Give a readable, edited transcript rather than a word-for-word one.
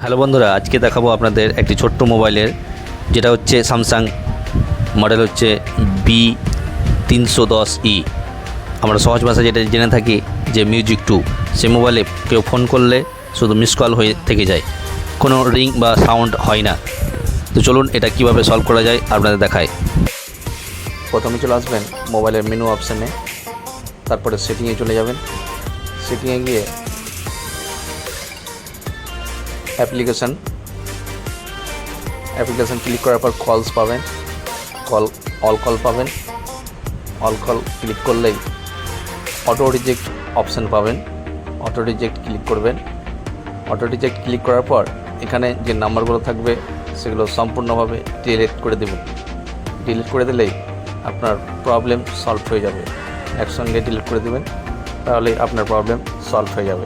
Hello বন্ধুরা, আজকে দেখাবো আপনাদের একটি ছোট্ট মোবাইলের, যেটা হচ্ছে স্যামসাং মডেল হচ্ছে B310E। আমরা সহজ ভাষায় যেটা জেনে থাকি যে মিউজিক 2, সে মোবাইলে কেউ ফোন করলে শুধু মিস কল হয়ে থেকে যায়, কোনো রিং বা সাউন্ড হয় না। তো চলুন এটা কিভাবে সলভ করা যায় আপনাদের দেখায়। প্রথমে চলে আসবেন মোবাইলের মেনু অপশানে, তারপরে সেটিংয়ে চলে যাবেন। সেটিংয়ে গিয়ে অ্যাপ্লিকেশান ক্লিক করার পর কলস পাবেন, অল কল পাবেন। অল কল ক্লিক করলেই অটো রিজেক্ট অপশান পাবেন, অটো রিজেক্ট ক্লিক করবেন। অটো রিজেক্ট ক্লিক করার পর এখানে যে নাম্বারগুলো থাকবে সেগুলো সম্পূর্ণভাবে ডিলিট করে দেবেন। ডিলিট করে দিলেই আপনার প্রবলেম সলভ হয়ে যাবে। একসঙ্গে ডিলিট করে দেবেন, তাহলে আপনার প্রবলেম সলভ হয়ে যাবে।